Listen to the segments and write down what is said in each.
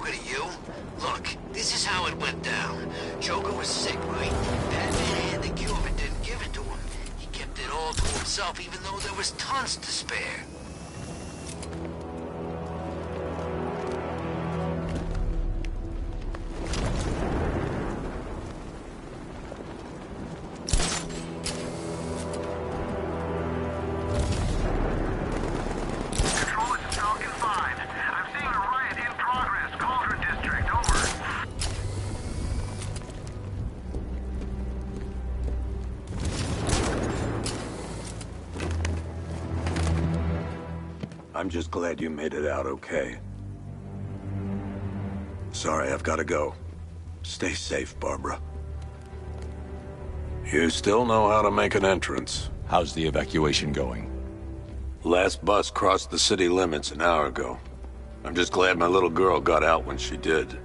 Joker to you? Look, this is how it went down. Joker was sick, right? Batman had the cure but didn't give it to him. He kept it all to himself even though there was tons to spare. I'm just glad you made it out okay. Sorry, I've got to go. Stay safe, Barbara. You still know how to make an entrance. How's the evacuation going? Last bus crossed the city limits an hour ago. I'm just glad my little girl got out when she did.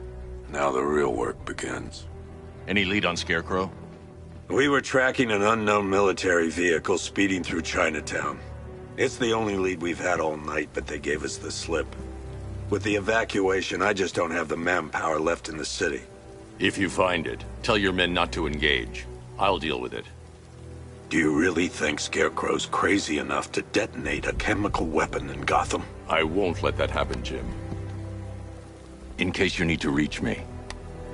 Now the real work begins. Any lead on Scarecrow? We were tracking an unknown military vehicle speeding through Chinatown. It's the only lead we've had all night, but they gave us the slip. With the evacuation, I just don't have the manpower left in the city. If you find it, tell your men not to engage. I'll deal with it. Do you really think Scarecrow's crazy enough to detonate a chemical weapon in Gotham? I won't let that happen, Jim. In case you need to reach me,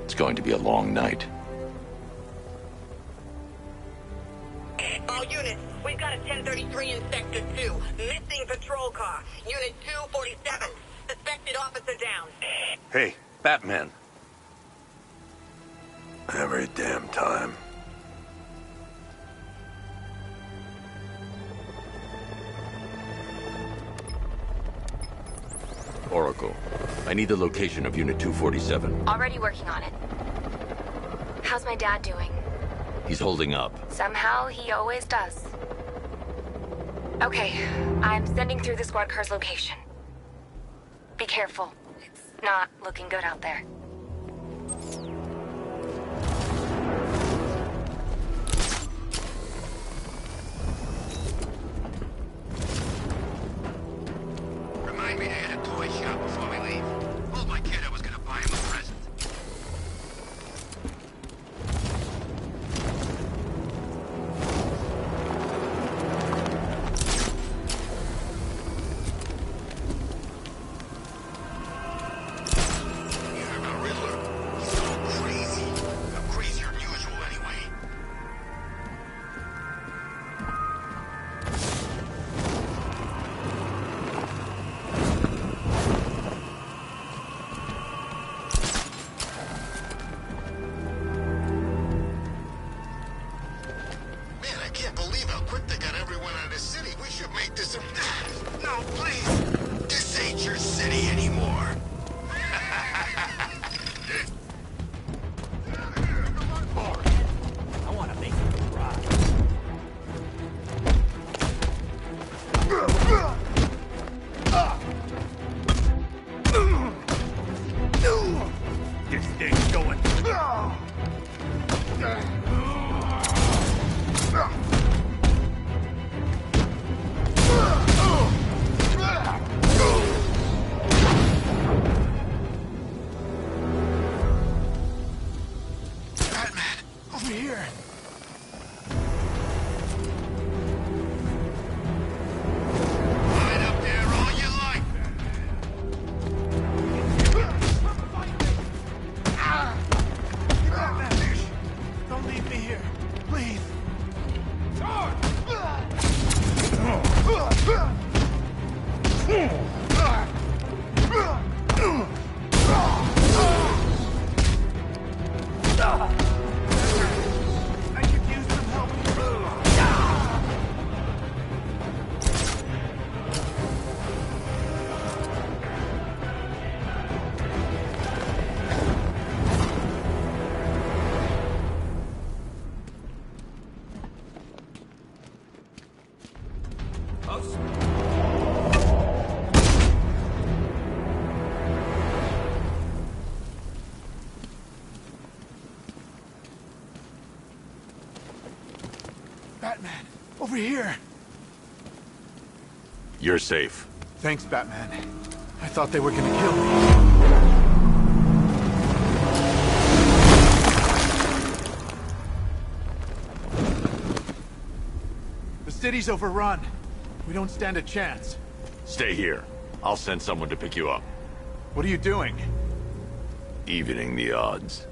it's going to be a long night. All units, we've got a 1033 in Sector 2. Missing patrol car. Unit 247. Suspected officer down. Hey, Batman. Every damn time. Oracle, I need the location of Unit 247. Already working on it. How's my dad doing? He's holding up. Somehow, he always does. Okay, I'm sending through the squad car's location. Be careful. It's not looking good out there. Remind me to hit a toy shop before we leave. Told my kid I was gonna buy him a present. No, please. This ain't your city anymore. I want to make it right. This thing's going. Batman, over here. You're safe. Thanks, Batman. I thought they were gonna kill me. city's overrun. We don't stand a chance. Stay here. I'll send someone to pick you up. What are you doing? Evening the odds.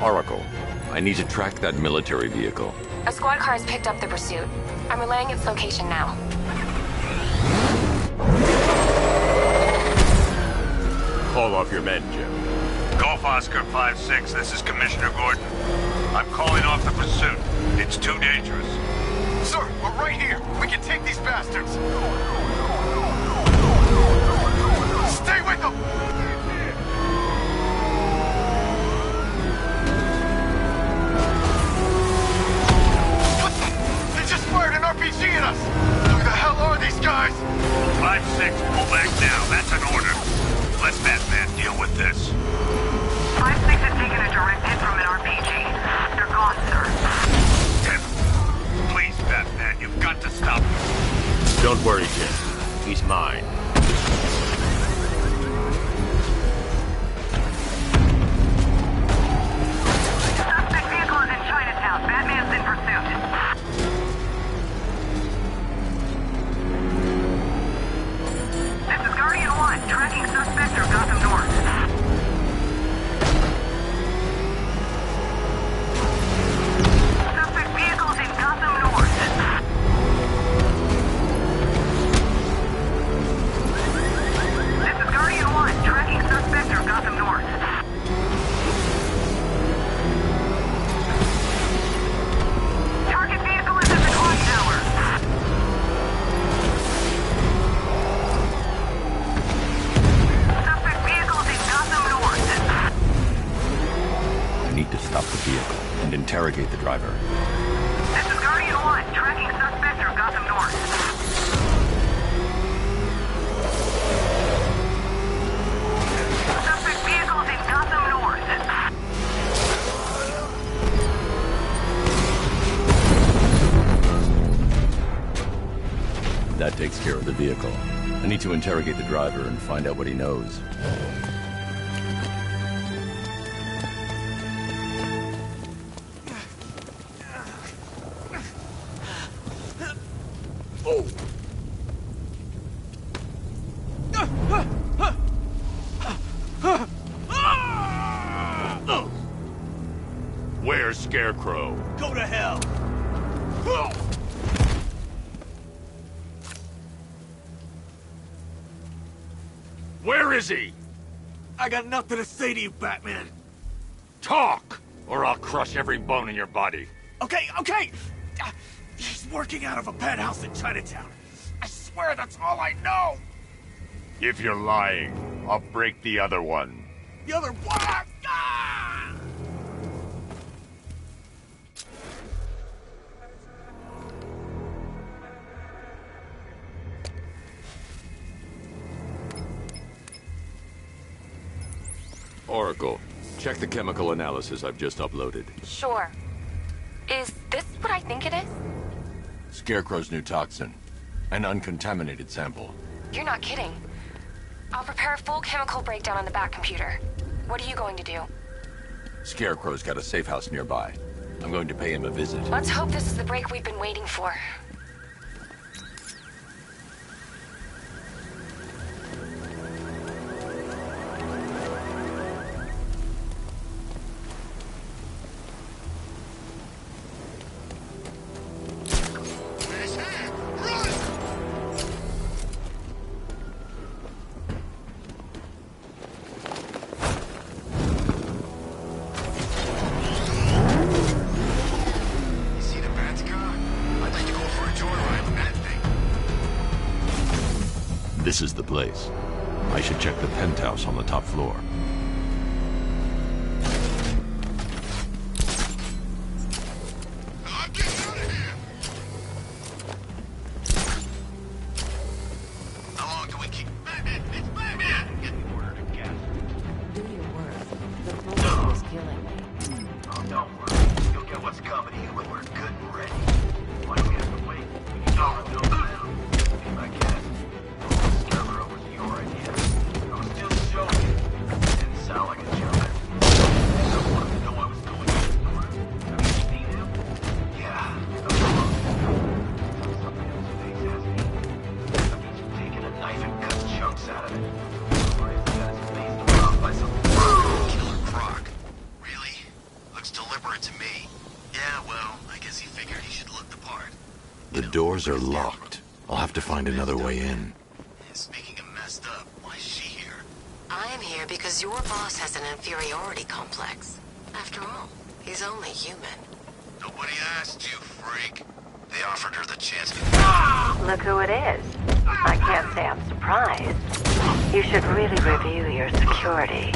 Oracle, I need to track that military vehicle. A squad car has picked up the pursuit. I'm relaying its location now. Call off your men, Jim. Golf Oscar 5-6, this is Commissioner Gordon. I'm calling off the pursuit. It's too dangerous. Sir, we're right here. We can take these bastards. Stay with them! What the? They just fired an RPG at us! Who the hell are these guys? 5-6, pull back now. That's an order. Let Batman deal with this. 5-6 has taken a direct hit from an RPG. They're gone, sir. Please, Batman, you've got to stop him. Don't worry, Jim. He's mine. Suspect vehicle is in Chinatown. Batman's in pursuit. This is Guardian 1, tracking suspect through Gotham North. Suspect vehicle's in Gotham North. This is Guardian 1, tracking suspect through Gotham North. Target vehicle is at the clock tower. Suspect vehicle's in Gotham North. I need to stop the vehicle and interrogate the driver. This is Guardian 1, tracking suspect through Gotham North. Suspect vehicle's in Gotham North. That takes care of the vehicle. I need to interrogate the driver and find out what he knows. Where's Scarecrow? Go to hell! Where is he? I got nothing to say to you, Batman. Talk, or I'll crush every bone in your body. Okay. He's working out of a penthouse in Chinatown. I swear that's all I know. If you're lying, I'll break the other one. The other one. Ah! Oracle, check the chemical analysis I've just uploaded. Sure. Is this what I think it is? Scarecrow's new toxin. An uncontaminated sample. You're not kidding. I'll prepare a full chemical breakdown on the back computer. What are you going to do? Scarecrow's got a safe house nearby. I'm going to pay him a visit. Let's hope this is the break we've been waiting for. This is the place. I should check the penthouse on the top floor. I'm getting out of here! How long do we keep... Batman! It's Batman! Get the order to gas. Do your work. The bullet is killing me. The doors are locked. I'll have to find another way in. Speaking of messed up, why is she here? I'm here because your boss has an inferiority complex. After all, he's only human. Nobody asked you, freak. They offered her the chance. Look who it is. I can't say I'm surprised. You should really review your security.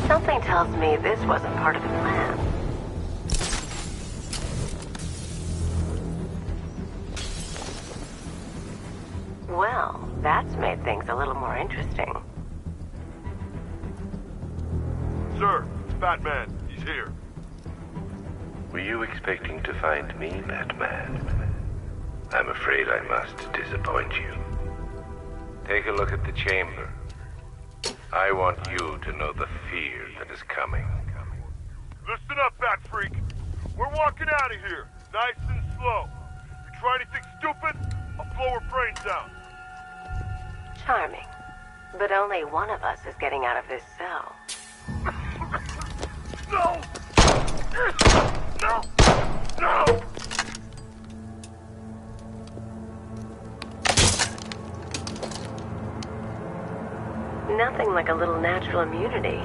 Something tells me this wasn't part of the plan. Well, that's made things a little more interesting. Sir, it's Batman. He's here. Were you expecting to find me, Batman? I'm afraid I must disappoint you. Take a look at the chamber. I want you to know the fear that is coming. Listen up, Bat Freak. We're walking out of here, nice and slow. You try anything stupid, I'll blow her brains out. Charming. But only one of us is getting out of this cell. No! No! No! Nothing like a little natural immunity.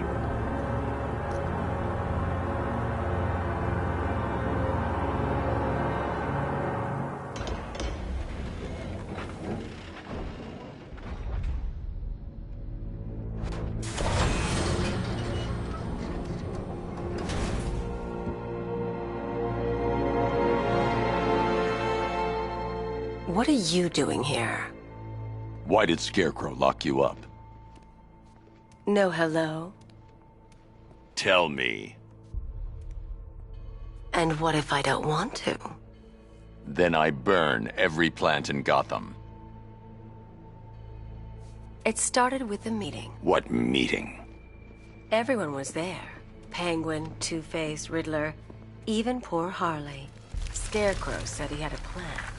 What are you doing here? Why did Scarecrow lock you up? No hello? Tell me. And what if I don't want to? Then I burn every plant in Gotham. It started with a meeting. What meeting? Everyone was there. Penguin, Two-Face, Riddler, even poor Harley. Scarecrow said he had a plan.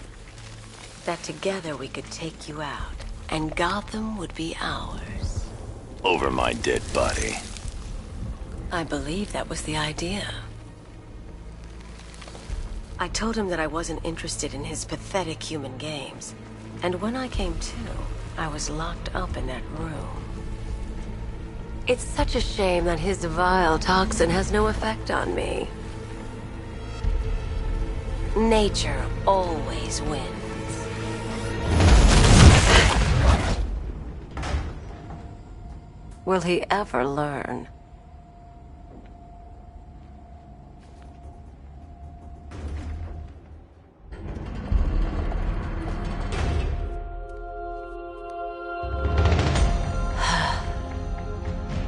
That together we could take you out, and Gotham would be ours. Over my dead body. I believe that was the idea. I told him that I wasn't interested in his pathetic human games. And when I came to, I was locked up in that room. It's such a shame that his vile toxin has no effect on me. Nature always wins. Will he ever learn?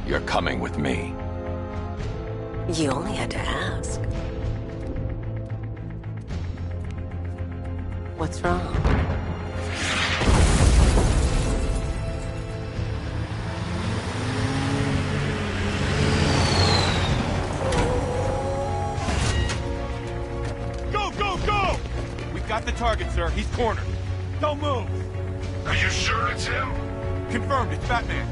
You're coming with me. You only had to ask. What's wrong? Got the target, sir. He's cornered. Don't move. Are you sure it's him? Confirmed. It's Batman.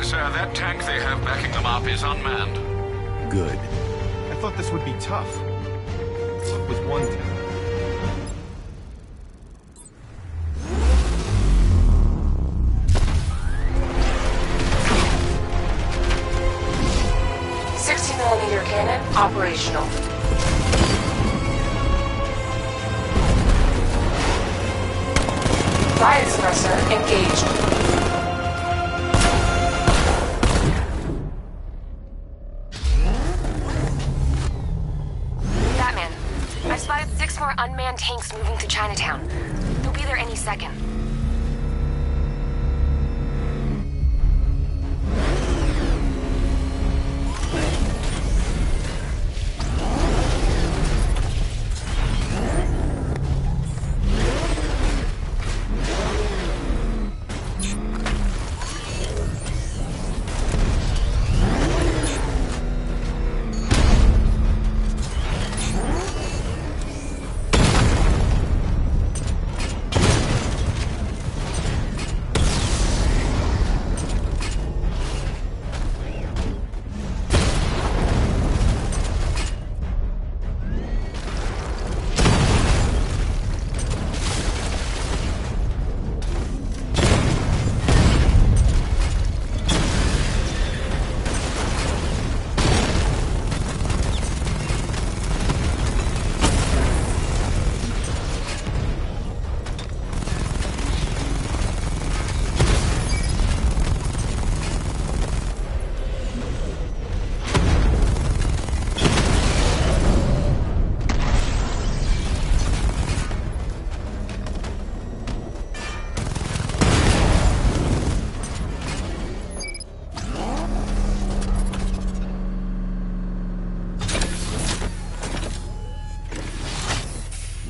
Sir, that tank they have backing them up is unmanned. Good. I thought this would be tough. What was one tank? .60mm cannon operational. Riot suppressor engaged. Batman, I've spotted 6 more unmanned tanks moving through Chinatown. They'll be there any second.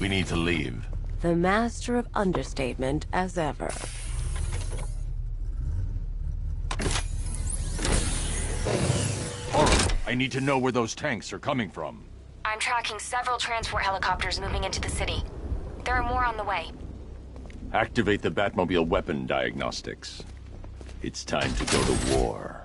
We need to leave. The master of understatement as ever. I need to know where those tanks are coming from. I'm tracking several transport helicopters moving into the city. There are more on the way. Activate the Batmobile weapon diagnostics. It's time to go to war.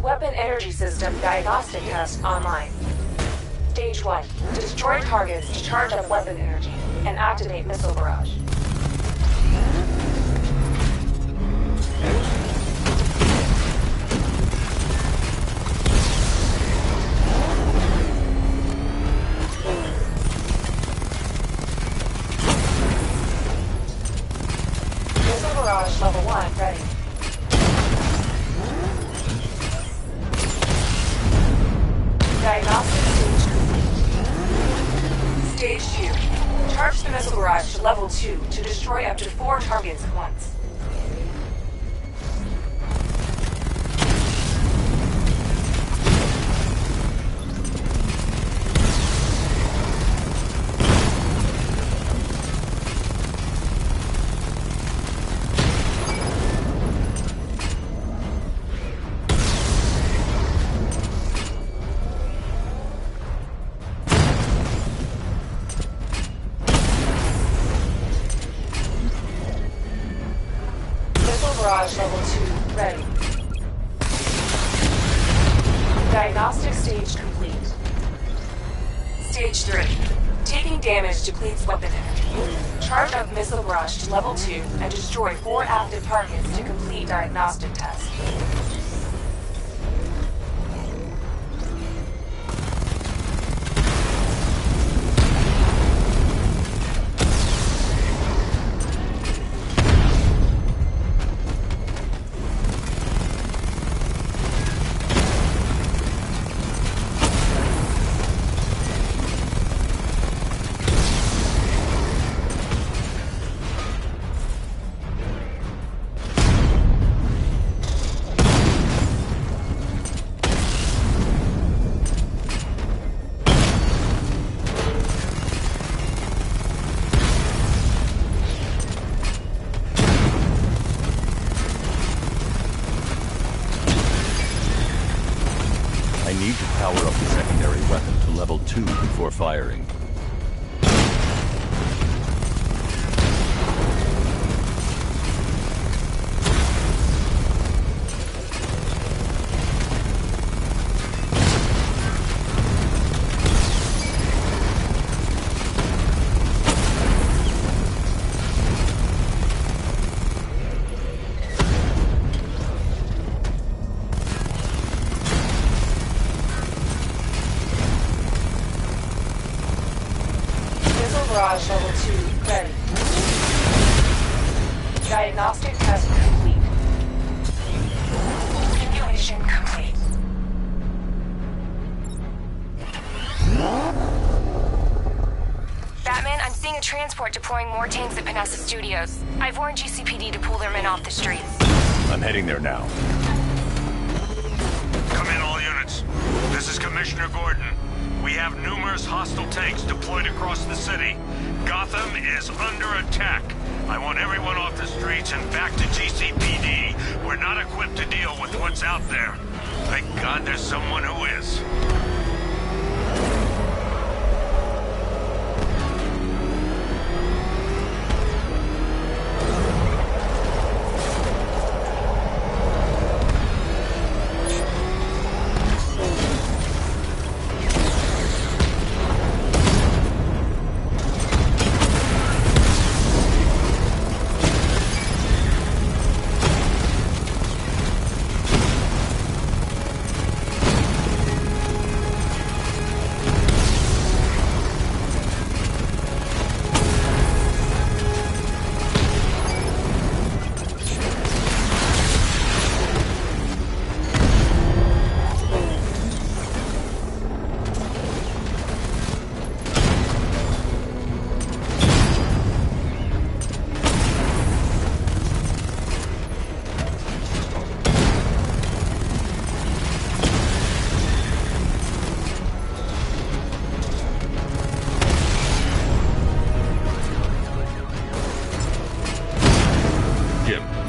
Weapon energy system diagnostic test online. Stage 1. Destroy targets to charge up weapon energy and activate missile barrage. Missile barrage level 1 ready. Diagnostic stage complete. Stage 2. Charge the missile barrage to level 2 to destroy up to 4 targets at once. Barrage level 2 ready. Diagnostic stage complete. Stage 3. Taking damage depletes weapon energy. Charge up missile barrage to level 2 and destroy 4 active targets to complete diagnostic test. I need to power up the secondary weapon to level 2 before firing. Diagnostic test complete. Simulation complete. Batman, I'm seeing a transport deploying more tanks at Panessa Studios. I've warned GCPD to pull their men off the streets. I'm heading there now. Come in, all units. This is Commissioner Gordon. We have numerous hostile tanks deployed across the city. Gotham is under attack. I want everyone off the streets and back to GCPD. We're not equipped to deal with what's out there. Thank God there's someone who is.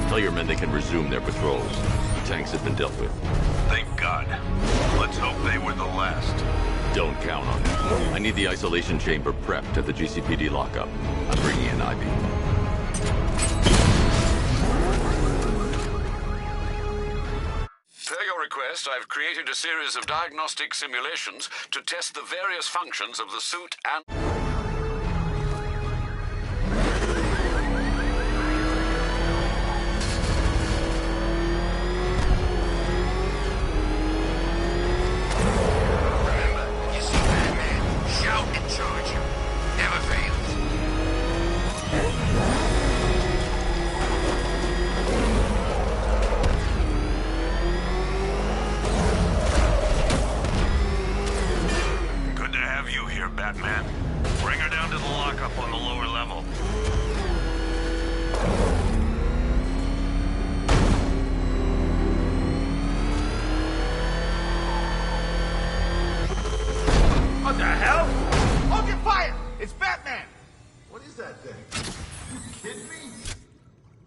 Tell your men they can resume their patrols. The tanks have been dealt with. Thank God. Let's hope they were the last. Don't count on it. I need the isolation chamber prepped at the GCPD lockup. I'm bringing in Ivy. Per your request, I've created a series of diagnostic simulations to test the various functions of the suit and... Batman. Bring her down to the lockup on the lower level. What the hell? Hold your fire! It's Batman! What is that thing? You kidding me?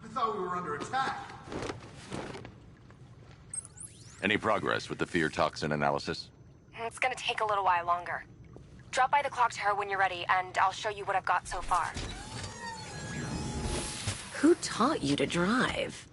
I thought we were under attack. Any progress with the fear toxin analysis? It's gonna take a little while longer. Drop by the clock tower when you're ready, and I'll show you what I've got so far. Who taught you to drive?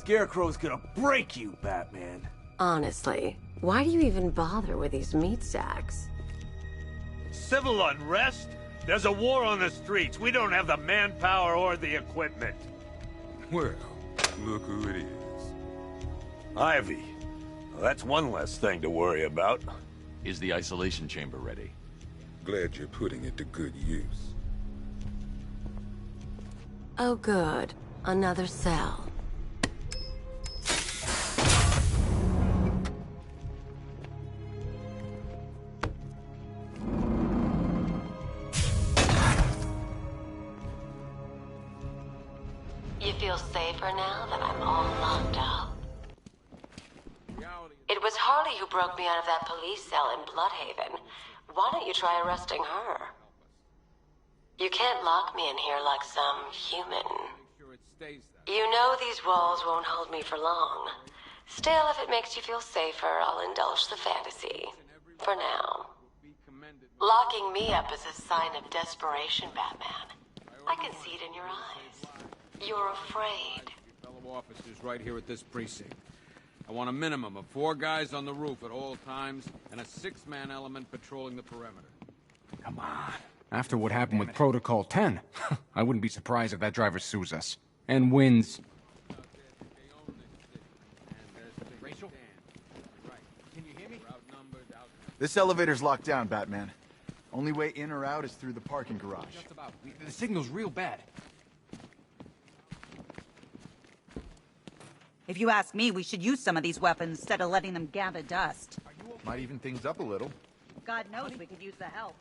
Scarecrow's gonna break you, Batman. Honestly, why do you even bother with these meat sacks? Civil unrest? There's a war on the streets. We don't have the manpower or the equipment. Well, look who it is. Ivy. Well, that's one less thing to worry about. Is the isolation chamber ready? Glad you're putting it to good use. Oh good. Another cell. You feel safer now that I'm all locked up? It was Harley who broke me out of that police cell in Bloodhaven. Why don't you try arresting her? You can't lock me in here like some human. You know these walls won't hold me for long. Still, if it makes you feel safer, I'll indulge the fantasy. For now. Locking me up is a sign of desperation, Batman. I can see it in your eyes. You're afraid. Fellow officers right here at this precinct. I want a minimum of 4 guys on the roof at all times, and a 6-man element patrolling the perimeter. Come on. After what happened with Protocol 10, I wouldn't be surprised if that driver sues us. And wins. Rachel? Can you hear me? This elevator's locked down, Batman. Only way in or out is through the parking garage. Just about. The signal's real bad. If you ask me, we should use some of these weapons instead of letting them gather dust. Might even things up a little. God knows we could use the help.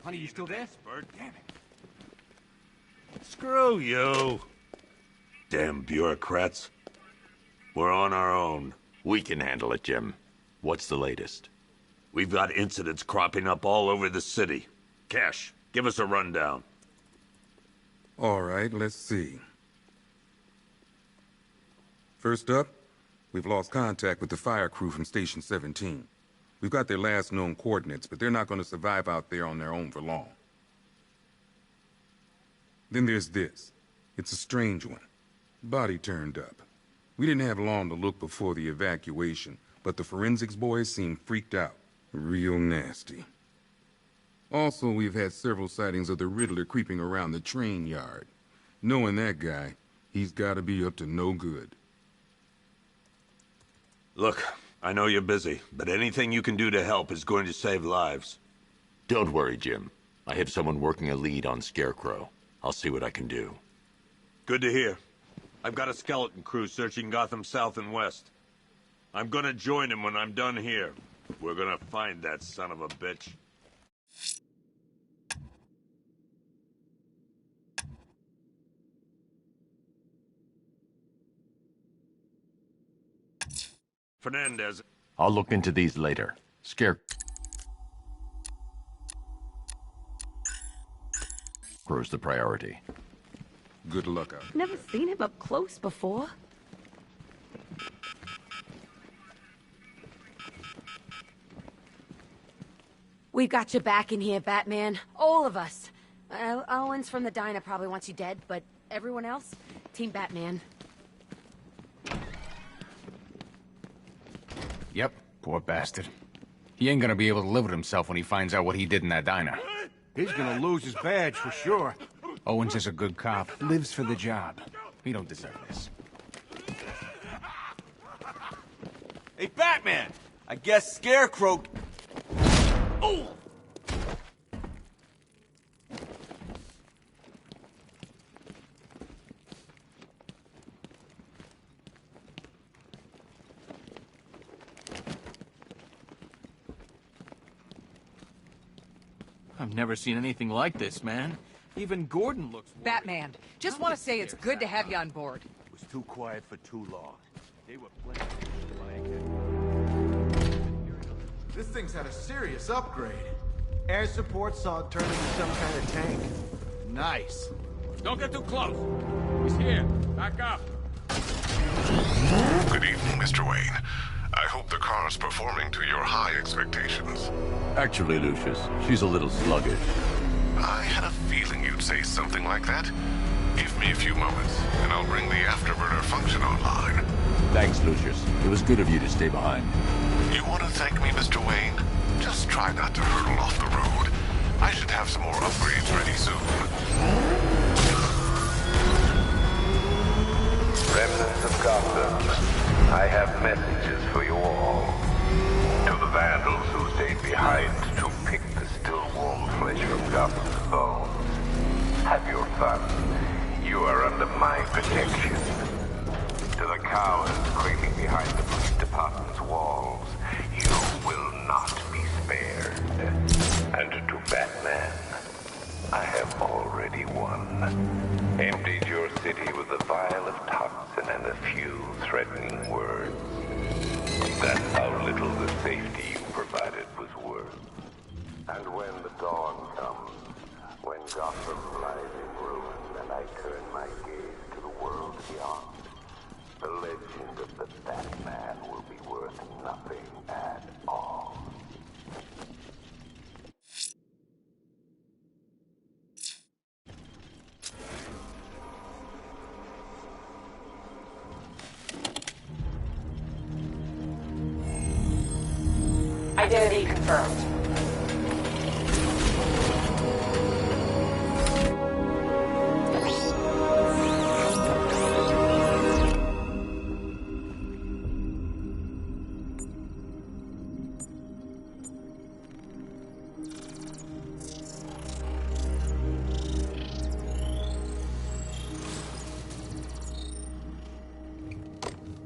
Honey, you still there? Damn it. Screw you. Damn bureaucrats. We're on our own. We can handle it, Jim. What's the latest? We've got incidents cropping up all over the city. Cash, give us a rundown. All right, let's see. First up, we've lost contact with the fire crew from Station 17. We've got their last known coordinates, but they're not going to survive out there on their own for long. Then there's this. It's a strange one. Body turned up. We didn't have long to look before the evacuation, but the forensics boys seemed freaked out. Real nasty. Also, we've had several sightings of the Riddler creeping around the train yard. Knowing that guy, he's got to be up to no good. Look, I know you're busy, but anything you can do to help is going to save lives. Don't worry, Jim. I have someone working a lead on Scarecrow. I'll see what I can do. Good to hear. I've got a skeleton crew searching Gotham South and West. I'm gonna join him when I'm done here. We're gonna find that son of a bitch. Fernandez. I'll look into these later. Scarecrow's the priority. Good luck out. Never seen him up close before. We've got your back in here, Batman. All of us. Owens from the diner probably wants you dead, but everyone else? Team Batman. Yep, poor bastard. He ain't gonna be able to live with himself when he finds out what he did in that diner. He's gonna lose his badge for sure. Owens is a good cop, lives for the job. He don't deserve this. Hey, Batman! I guess Scarecrow... Oh! I've never seen anything like this, man. Even Gordon looks worried. Batman, just want to say it's good to have you on board. It was too quiet for too long. They were playing... This thing's had a serious upgrade. Air support saw it turn into some kind of tank. Nice. Don't get too close. He's here. Back up. Good evening, Mr. Wayne. I hope the car's performing to your high expectations. Actually, Lucius, she's a little sluggish. I had a feeling you'd say something like that. Give me a few moments, and I'll bring the afterburner function online. Thanks, Lucius. It was good of you to stay behind. You want to thank me, Mr. Wayne? Just try not to hurtle off the road. I should have some more upgrades ready soon. Remnants of Gotham, I have messages for you all. To the vandals who stayed behind to pick the still warm flesh from Gotham's bones, have your fun. You are under my protection. To the cowards creeping behind the police department's walls, you will not be spared. And to Batman, I have already won. Emptied your city with a vial of toxin and a few threatening words. That's how little the safety you provided was worth. And when the dawn comes, when Gotham lies in ruins and I turn my gaze to the world beyond, the legend of the Batman will be worth nothing at all. Identity confirmed.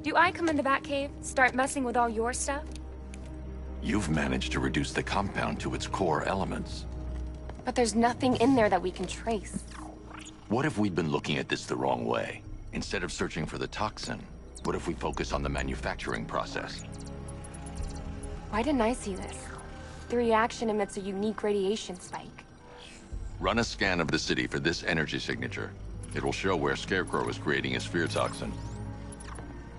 Do I come in the Batcave, start messing with all your stuff? You've managed to reduce the compound to its core elements. But there's nothing in there that we can trace. What if we'd been looking at this the wrong way? Instead of searching for the toxin, what if we focus on the manufacturing process? Why didn't I see this? The reaction emits a unique radiation spike. Run a scan of the city for this energy signature. It will show where Scarecrow is creating his fear toxin.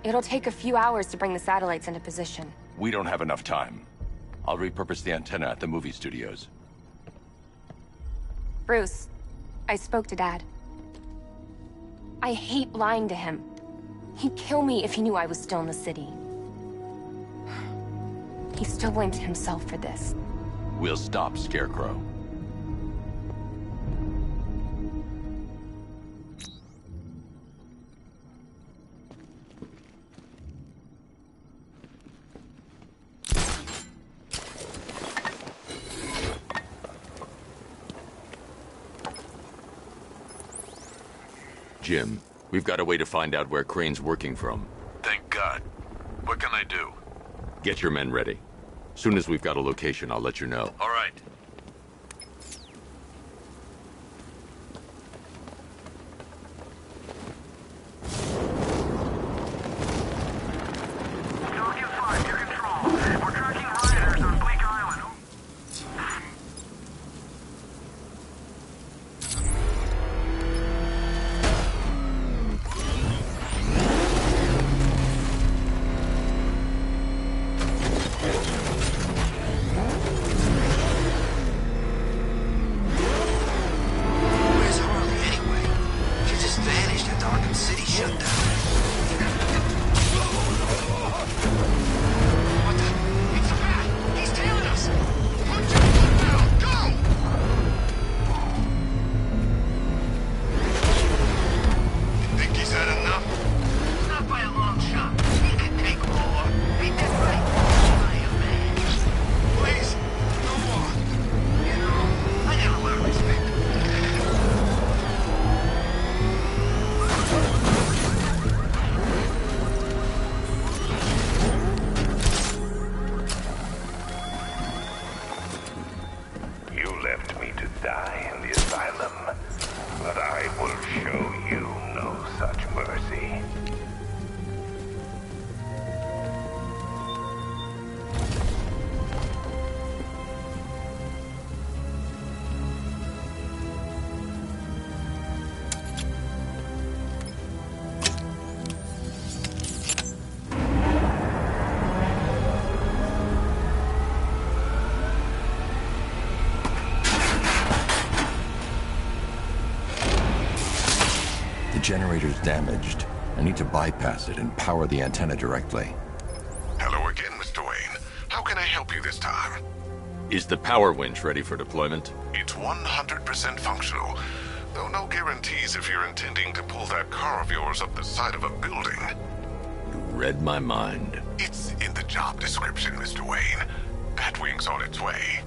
It'll take a few hours to bring the satellites into position. We don't have enough time. I'll repurpose the antenna at the movie studios. Bruce, I spoke to Dad. I hate lying to him. He'd kill me if he knew I was still in the city. He still blames himself for this. We'll stop Scarecrow. Jim, we've got a way to find out where Crane's working from. Thank God. What can I do? Get your men ready. Soon as we've got a location, I'll let you know. All right. Generator's damaged. I need to bypass it and power the antenna directly. Hello again, Mr. Wayne. How can I help you this time? Is the power winch ready for deployment? It's 100% functional, though no guarantees if you're intending to pull that car of yours up the side of a building. You read my mind. It's in the job description, Mr. Wayne. Batwing's on its way.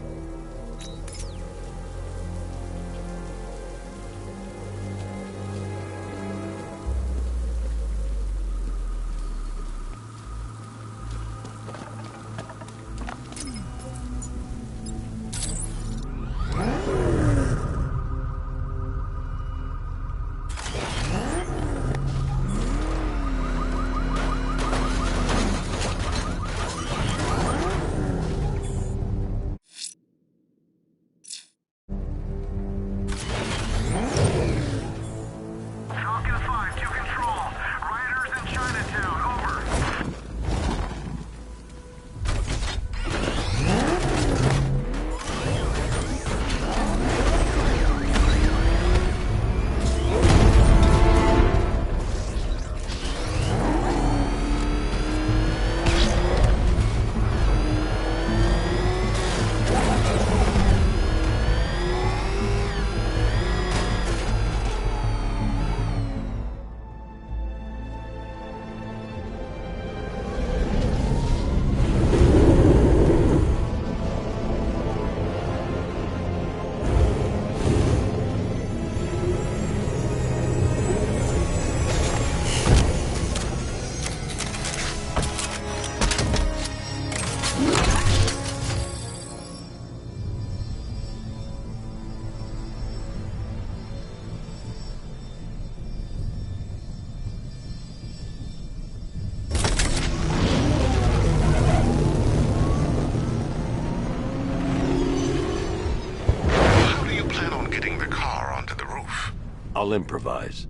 I'll improvise.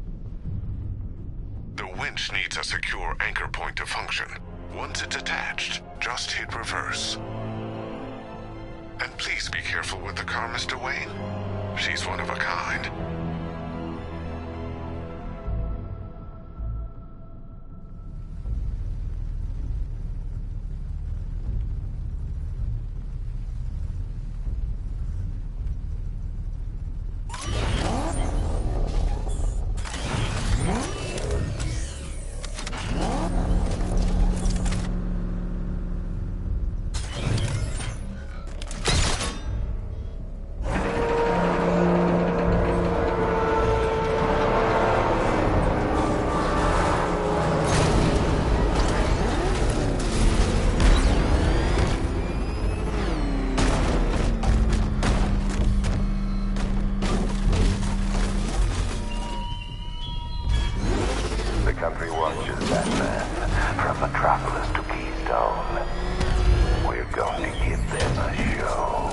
The winch needs a secure anchor point to function. Once it's attached, just hit reverse. And please be careful with the car, Mr. Wayne. She's one of a kind. Country watches, Batman. From Metropolis to Keystone. We're going to give them a show.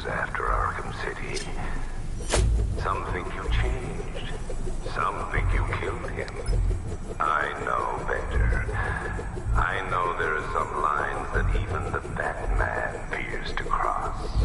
After Arkham City. Some think you changed. Some think you killed him. I know better. I know there are some lines that even the Batman fears to cross.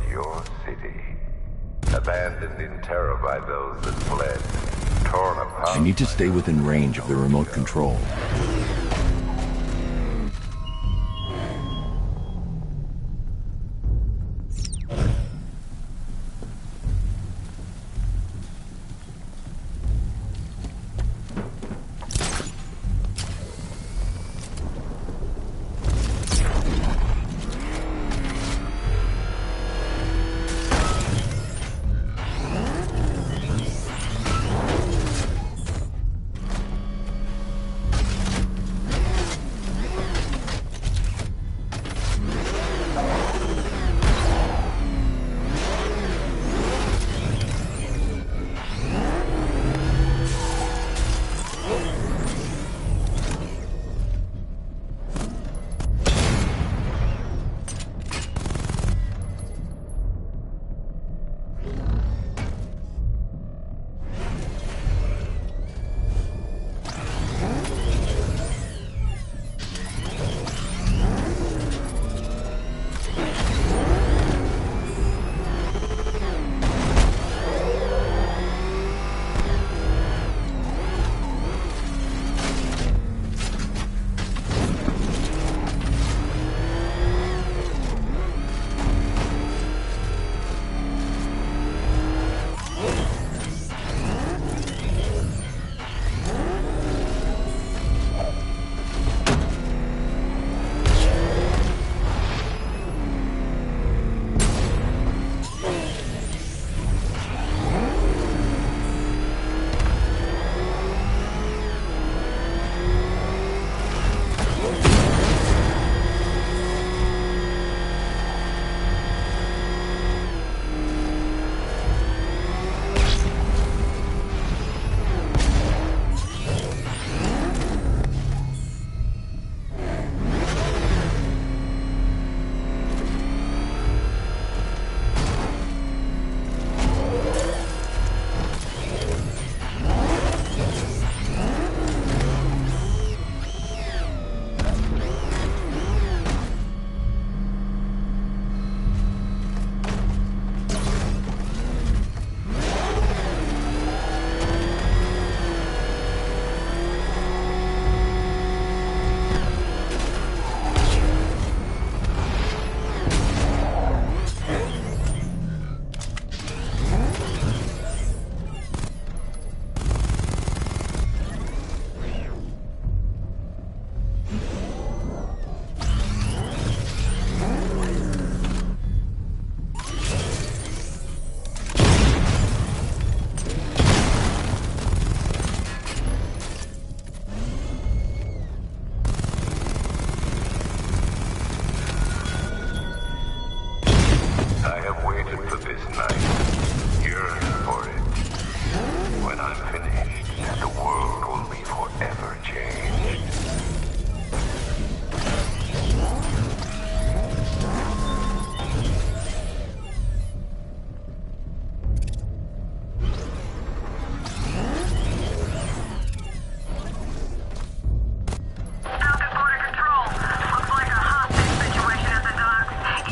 at your city. Abandoned in terror by those that fled. Torn apart. I need to stay within range of the remote control.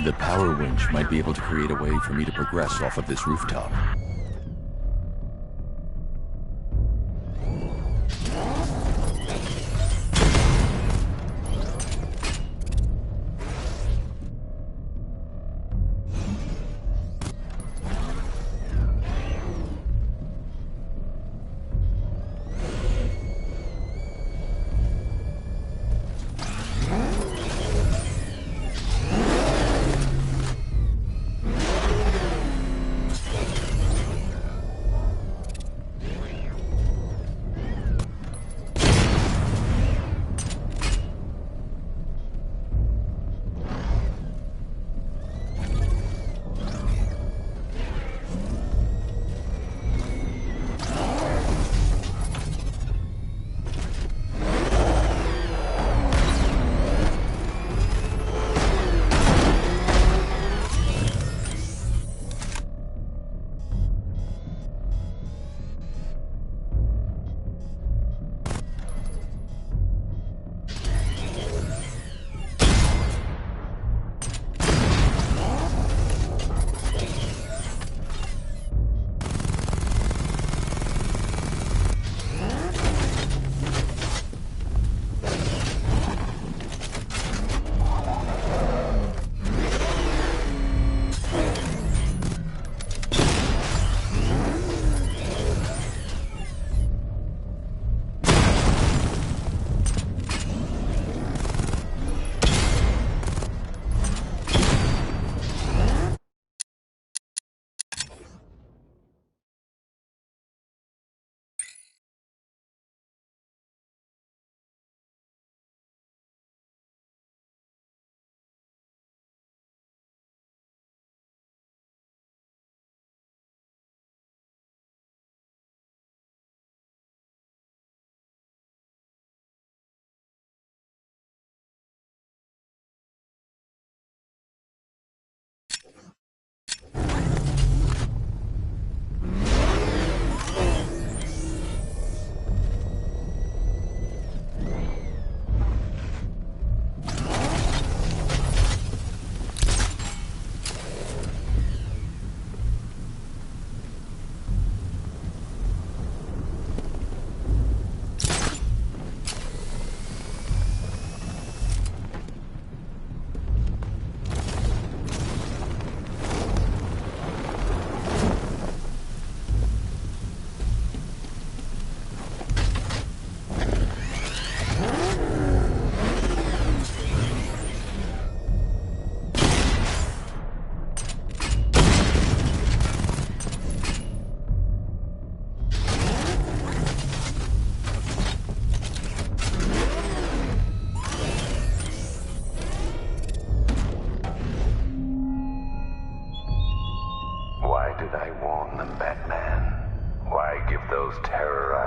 The power winch might be able to create a way for me to progress off of this rooftop.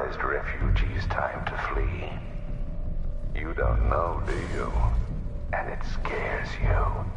advised refugees time to flee. You don't know, do you? And it scares you.